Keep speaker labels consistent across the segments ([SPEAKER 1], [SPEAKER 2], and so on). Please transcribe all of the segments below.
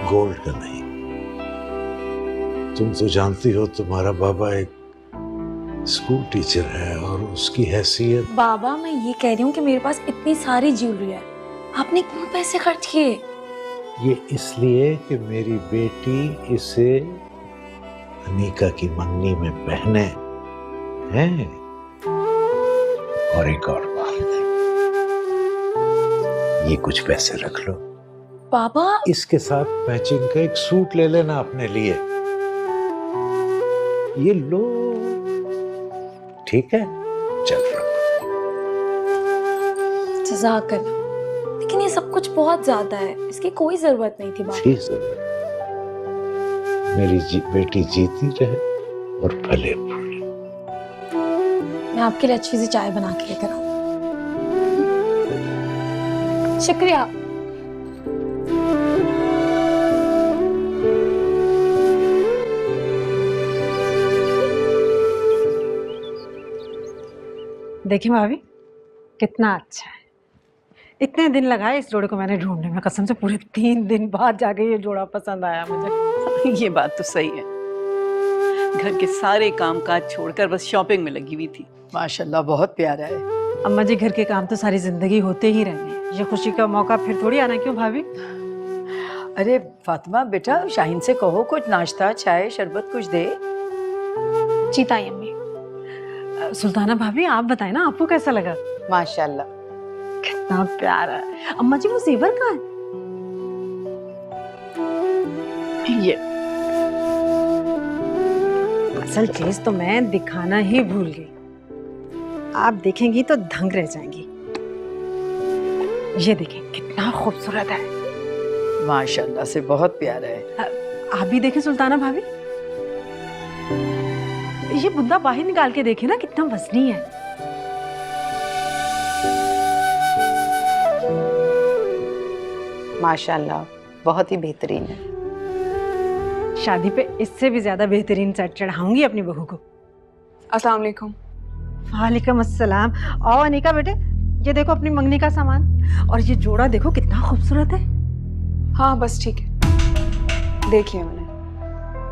[SPEAKER 1] Gold का नहीं। तुम तो जानती हो तुम्हारा बाबा एक स्कूल टीचर है और उसकी हैसियत।
[SPEAKER 2] बाबा, मैं ये कह रही हूँ कि मेरे पास इतनी सारी ज्वेलरी है, आपने क्यों पैसे खर्च किए?
[SPEAKER 1] ये इसलिए कि मेरी बेटी इसे अनीका की मंगनी में पहने हैं। और एक और बात, ये कुछ पैसे रख लो।
[SPEAKER 2] बाबा,
[SPEAKER 1] इसके साथ मैचिंग का एक सूट ले लेना अपने लिए। ये लो, ठीक है? चल रखो।
[SPEAKER 2] जज़ाकल्लाह, लेकिन ये सब कुछ बहुत ज्यादा है, इसकी कोई जरूरत नहीं थी बाबा।
[SPEAKER 1] मेरी बेटी जीती रहे और फले फूले।
[SPEAKER 2] मैं आपके लिए अच्छी सी चाय बना के लेकर आऊँ। शुक्रिया।
[SPEAKER 3] देखिए भाभी, कितना अच्छा है। इतने दिन लगाए इस जोड़े को मैंने ढूंढने में, कसम से पूरे 3 दिन बाद जाके ये जोड़ा पसंद आया मुझे।
[SPEAKER 4] ये बात तो सही है, घर के सारे काम काज छोड़कर बस शॉपिंग में लगी हुई थी।
[SPEAKER 5] माशाल्लाह, बहुत प्यारा है।
[SPEAKER 3] अम्मा जी, घर के काम तो सारी जिंदगी होते ही रहेंगे, ये खुशी का मौका फिर थोड़ी आना। क्यों भाभी?
[SPEAKER 5] अरे फातिमा बेटा, शाहीन से कहो कुछ नाश्ता, चाय, शरबत कुछ दे।
[SPEAKER 2] जी ताई अम्मी।
[SPEAKER 3] सुल्ताना भाभी, आप बताएं ना, आपको कैसा लगा?
[SPEAKER 5] माशाल्लाह,
[SPEAKER 3] कितना प्यारा है। अम्मा जी, वो जेवर कहाँ है?
[SPEAKER 4] ये
[SPEAKER 3] असल चीज तो मैं दिखाना ही भूल गई, आप देखेंगी तो दंग रह जाएंगी। ये देखें, कितना खूबसूरत है।
[SPEAKER 5] माशाल्लाह से बहुत प्यारा है।
[SPEAKER 3] आप भी देखें सुल्ताना भाभी, ये बुद्धा बाहर निकाल के देखे ना, कितना वजनी है।
[SPEAKER 5] माशाल्लाह, बहुत ही बेहतरीन है।
[SPEAKER 3] शादी पे इससे भी ज्यादा बेहतरीन सेट चढ़ाऊंगी अपनी बहू को।
[SPEAKER 6] अस्सलाम वालेकुम।
[SPEAKER 3] वालेकुम अस्सलाम। आओ अनीका बेटे, ये देखो अपनी मंगनी का सामान, और ये जोड़ा देखो कितना खूबसूरत है।
[SPEAKER 6] हाँ बस ठीक है, देख लिया मैंने,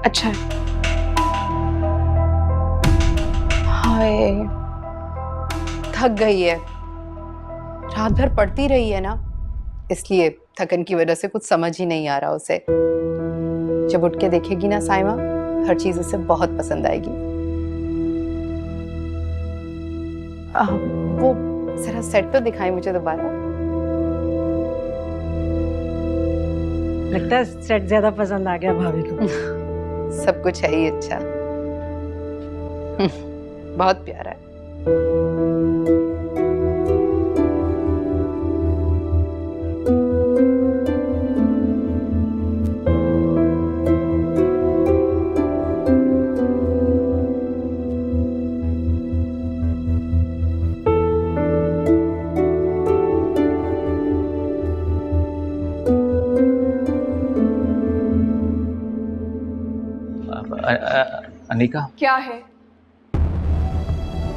[SPEAKER 6] अच्छा है। हाय, थक गई है, रात भर पढ़ती रही है ना, इसलिए थकन की वजह से कुछ समझ ही नहीं आ रहा उसे। जब उठ के देखेगी ना साइमा, हर चीज उसे बहुत पसंद आएगी। वो जरा सेट तो दिखाई मुझे दोबारा।
[SPEAKER 3] लगता है सेट ज्यादा पसंद आ गया भाभी को।
[SPEAKER 5] सब कुछ है ही अच्छा। बहुत प्यारा है।
[SPEAKER 7] अनीका,
[SPEAKER 6] क्या है?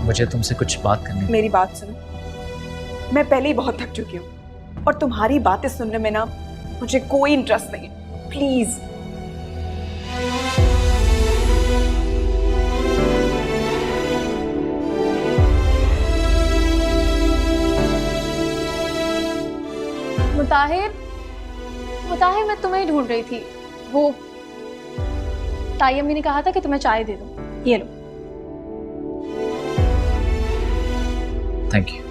[SPEAKER 7] मुझे तुमसे कुछ बात करनी है।
[SPEAKER 6] मेरी बात सुनो, मैं पहले ही बहुत थक चुकी हूँ और तुम्हारी बातें सुनने में ना मुझे कोई इंटरेस्ट नहीं है, प्लीज।
[SPEAKER 2] मुताहिर, मुताहिर, मैं तुम्हें ही ढूंढ रही थी। वो ताई अम्मी ने कहा था कि तुम्हें चाय दे दूं, ये लो।
[SPEAKER 7] Thank you.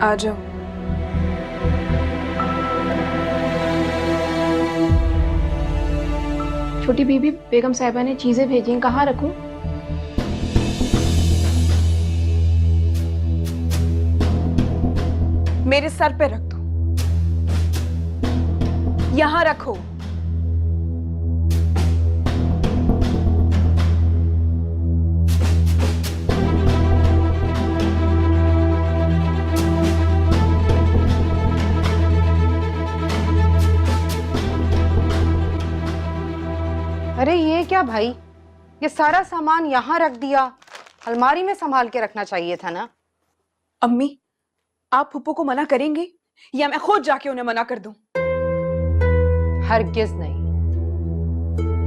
[SPEAKER 6] आ जाओ।
[SPEAKER 2] छोटी बीबी, बेगम साहिबा ने चीजें भेजी, कहाँ रखूं?
[SPEAKER 6] मेरे सर पे रख दो, यहां रखो। भाई, ये सारा सामान यहाँ रख दिया, अलमारी में संभाल के रखना चाहिए था ना।
[SPEAKER 8] अम्मी, आप फूफो को मना करेंगी या मैं खुद जाके उन्हें मना कर दूं?
[SPEAKER 6] हरगिज नहीं,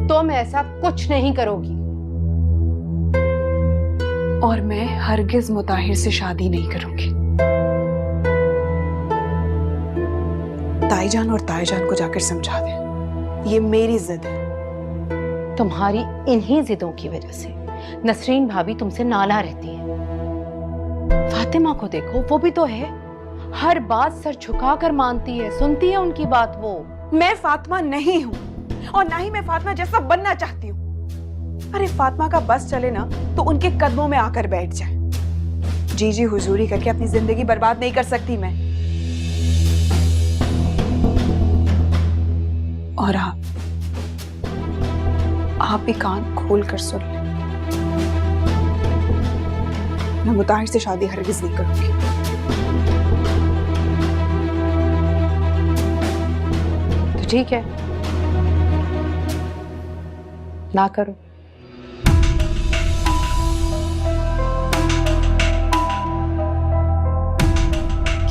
[SPEAKER 6] तुम ऐसा कुछ नहीं करोगी।
[SPEAKER 8] और मैं हरगिज मुताहिर से शादी नहीं करूंगी। ताईजान और ताईजान को जाकर समझा दें, ये मेरी जिद है।
[SPEAKER 6] तुम्हारी इन्हीं जिदों की वजह से नसरीन भाभी तुमसे नाला रहती है। फातिमा को देखो, वो भी तो है, हर बात सर झुकाकर मानती है, सुनती है उनकी बात वो।
[SPEAKER 8] मैं फातिमा नहीं हूं और ना ही मैं फातिमा जैसा बनना चाहती हूँ। अरे फातिमा का बस चले ना तो उनके कदमों में आकर बैठ जाए। जी जी हुजूरी करके अपनी जिंदगी बर्बाद नहीं कर सकती मैं। और आप भी कान खोल कर सुन लें, मैं मुताहिर से शादी हरगिज नहीं करूंगी।
[SPEAKER 6] तो ठीक है, ना करो।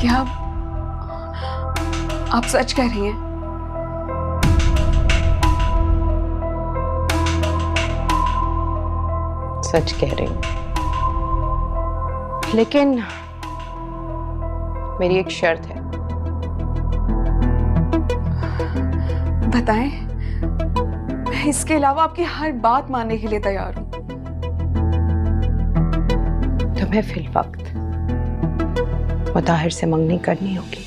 [SPEAKER 8] क्या आप सच कह रही हैं?
[SPEAKER 6] सच कह रही हूँ, लेकिन मेरी एक शर्त है।
[SPEAKER 8] बताएं, मैं इसके अलावा आपकी हर बात मानने के लिए तैयार हूं।
[SPEAKER 6] तुम्हें फिल वक्त मुताहिर से मंगनी करनी होगी।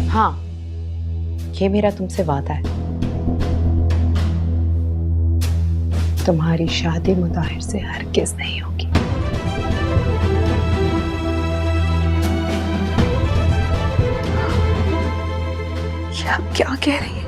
[SPEAKER 6] हाँ, ये मेरा तुमसे वादा है। तुम्हारी शादी मुताहिर से हरगिज नहीं होगी।
[SPEAKER 8] ये आप क्या कह रही हैं?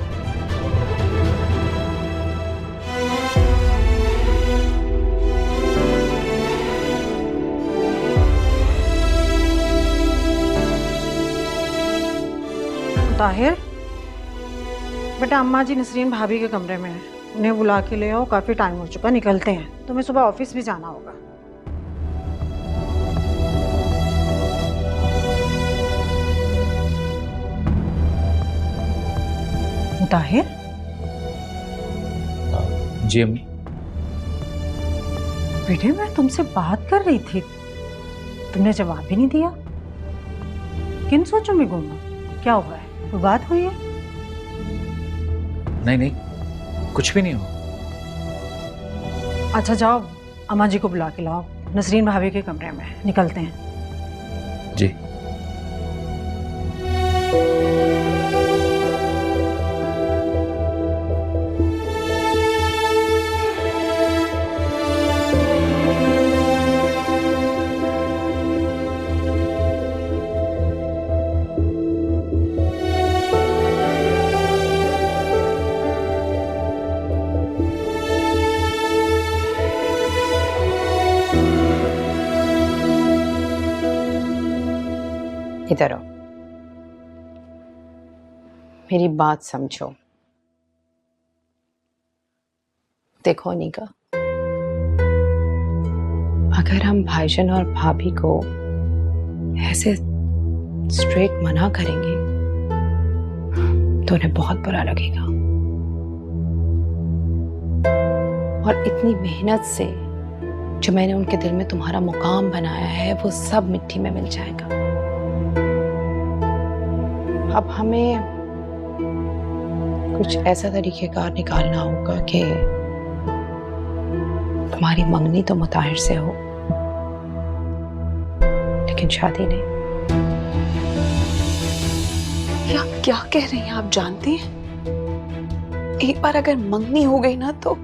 [SPEAKER 3] ताहिर, बेटा अम्मा जी नसरीन भाभी के कमरे में है, उन्हें बुला के ले आओ, काफी टाइम हो चुका, निकलते हैं। तुम्हें सुबह ऑफिस भी जाना होगा। ताहिर,
[SPEAKER 7] जी अम्मी।
[SPEAKER 3] बेटे मैं तुमसे बात कर रही थी, तुमने जवाब भी नहीं दिया। किन सोचों में गुम हो? क्या हुआ है? कोई बात हुई है?
[SPEAKER 7] नहीं नहीं, कुछ भी नहीं हुआ।
[SPEAKER 3] अच्छा जाओ, अम्मा जी को बुला के लाओ, नसरीन भाभी के कमरे में, निकलते हैं।
[SPEAKER 7] जी।
[SPEAKER 6] इधर आओ, मेरी बात समझो। देखो निका, अगर हम भाईजान और भाभी को ऐसे स्ट्रेट मना करेंगे तो उन्हें बहुत बुरा लगेगा, और इतनी मेहनत से जो मैंने उनके दिल में तुम्हारा मुकाम बनाया है वो सब मिट्टी में मिल जाएगा। अब हमें कुछ ऐसा तरीकेकार निकालना होगा कि तुम्हारी मंगनी तो मुताहिर से हो लेकिन शादी नहीं।
[SPEAKER 8] ये आप क्या कह रही हैं? आप जानती हैं, एक बार अगर मंगनी हो गई ना तो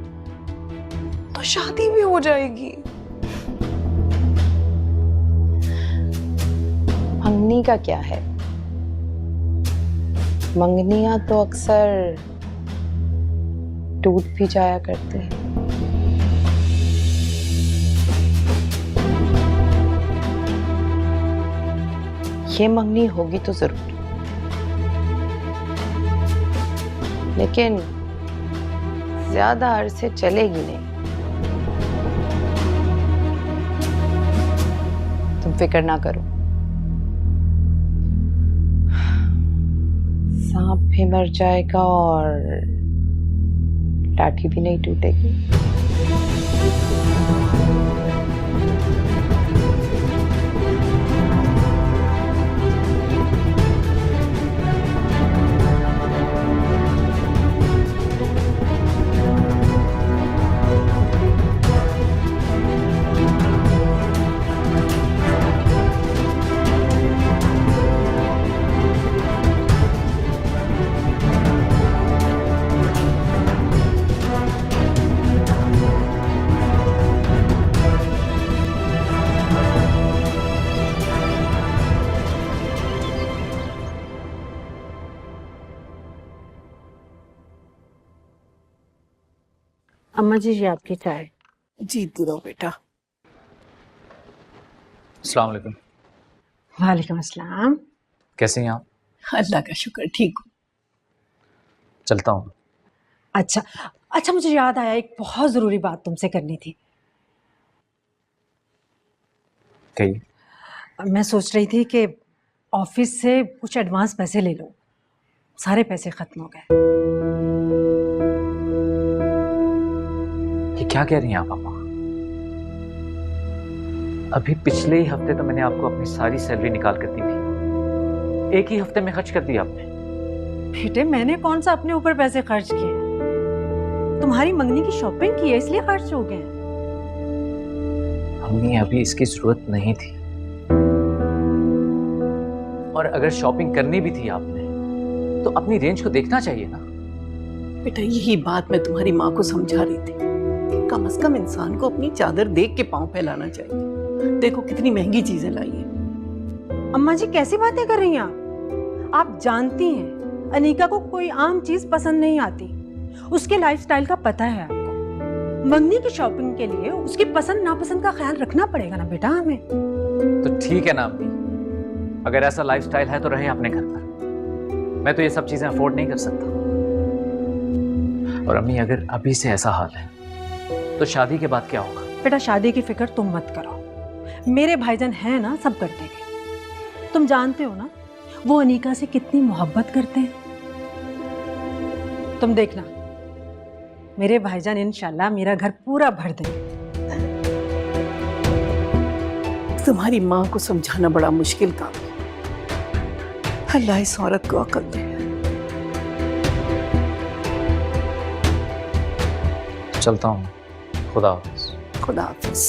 [SPEAKER 8] शादी भी हो जाएगी।
[SPEAKER 6] मंगनी का क्या है, मंगनियां तो अक्सर टूट भी जाया करते हैं। ये मंगनी होगी तो जरूर, लेकिन ज्यादा अरसे चलेगी नहीं। तुम फिक्र ना करो, सांप भी मर जाएगा और लाठी भी नहीं टूटेगी।
[SPEAKER 3] अम्मा जी ये आपकी चाय।
[SPEAKER 4] जीती रहो बेटा।
[SPEAKER 7] अस्सलाम वालेकुम।
[SPEAKER 3] वालेकुम अस्सलाम।
[SPEAKER 7] कैसे हैं आप?
[SPEAKER 4] अल्लाह का शुक्र, ठीक हूँ।
[SPEAKER 7] चलता हूँ।
[SPEAKER 3] अच्छा अच्छा, मुझे याद आया, एक बहुत ज़रूरी बात तुमसे करनी थी।
[SPEAKER 7] कहिए।
[SPEAKER 3] मैं सोच रही थी कि ऑफिस से कुछ एडवांस पैसे ले लो, सारे पैसे ख़त्म हो गए।
[SPEAKER 7] ये क्या कह रही हैं आप अम्मा? अभी पिछले ही हफ्ते तो मैंने आपको अपनी सारी सैलरी निकाल कर दी थी, एक ही हफ्ते में खर्च कर दी आपने।
[SPEAKER 3] बेटे मैंने कौन सा अपने ऊपर पैसे खर्च किए? तुम्हारी मंगनी की शॉपिंग की है इसलिए खर्च हो गए।
[SPEAKER 7] अम्मी अभी इसकी जरूरत नहीं थी, और अगर शॉपिंग करनी भी थी आपने तो अपनी रेंज को देखना चाहिए ना।
[SPEAKER 4] बेटा यही बात मैं तुम्हारी माँ को समझा रही थी कि कम से कम इंसान को अपनी चादर देख के पाँव फैलाना चाहिए। देखो कितनी महंगी चीजें लाई है।
[SPEAKER 3] अम्मा जी कैसी बातें कर रही हैं आप? आप जानती हैं अनीका को कोई आम चीज पसंद नहीं आती, उसके लाइफस्टाइल का पता है आपको। मंगनी की शॉपिंग के लिए उसकी पसंद नापसंद का ख्याल रखना पड़ेगा ना बेटा हमें।
[SPEAKER 7] तो ठीक है ना अम्मी, अगर ऐसा लाइफस्टाइल है तो रहे अपने घर पर, मैं तो ये सब चीजें अफोर्ड नहीं कर सकता। और अम्मी अगर अभी से ऐसा हाल है तो शादी के बाद क्या होगा?
[SPEAKER 3] बेटा शादी की फिक्र तुम मत करो, मेरे भाईजान हैं ना, सब कर देंगे। तुम जानते हो ना वो अनीका से कितनी मोहब्बत करते हैं। तुम देखना मेरे भाईजान इंशाल्लाह मेरा घर पूरा भर देंगे।
[SPEAKER 4] तुम्हारी माँ को समझाना बड़ा मुश्किल काम है। अल्लाह इस औरत को अक्ल दे।
[SPEAKER 7] चलता हूँ, खुदा हाफिज।
[SPEAKER 4] खुदा हाफिज।